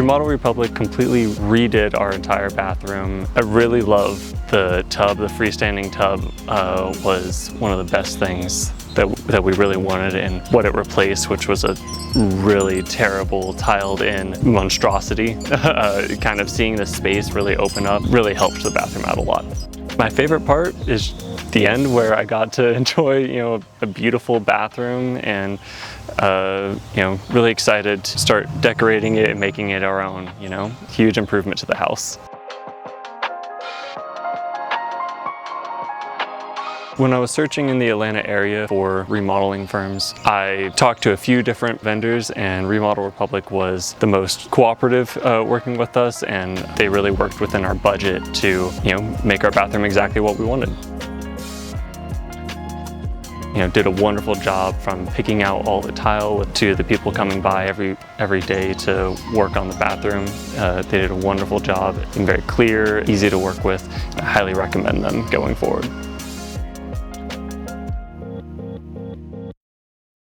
Remodel Republic completely redid our entire bathroom. I really love the tub. The freestanding tub was one of the best things that we really wanted, and what it replaced, which was a really terrible tiled-in monstrosity. Kind of seeing the space really open up really helped the bathroom out a lot. My favorite part is the end, where I got to enjoy, a beautiful bathroom, and really excited to start decorating it and making it our own. Huge improvement to the house. When I was searching in the Atlanta area for remodeling firms, I talked to a few different vendors, and Remodel Republic was the most cooperative working with us, and they really worked within our budget to make our bathroom exactly what we wanted. Did a wonderful job from picking out all the tile to the people coming by every day to work on the bathroom. They did a wonderful job, and very clear, easy to work with. I highly recommend them going forward.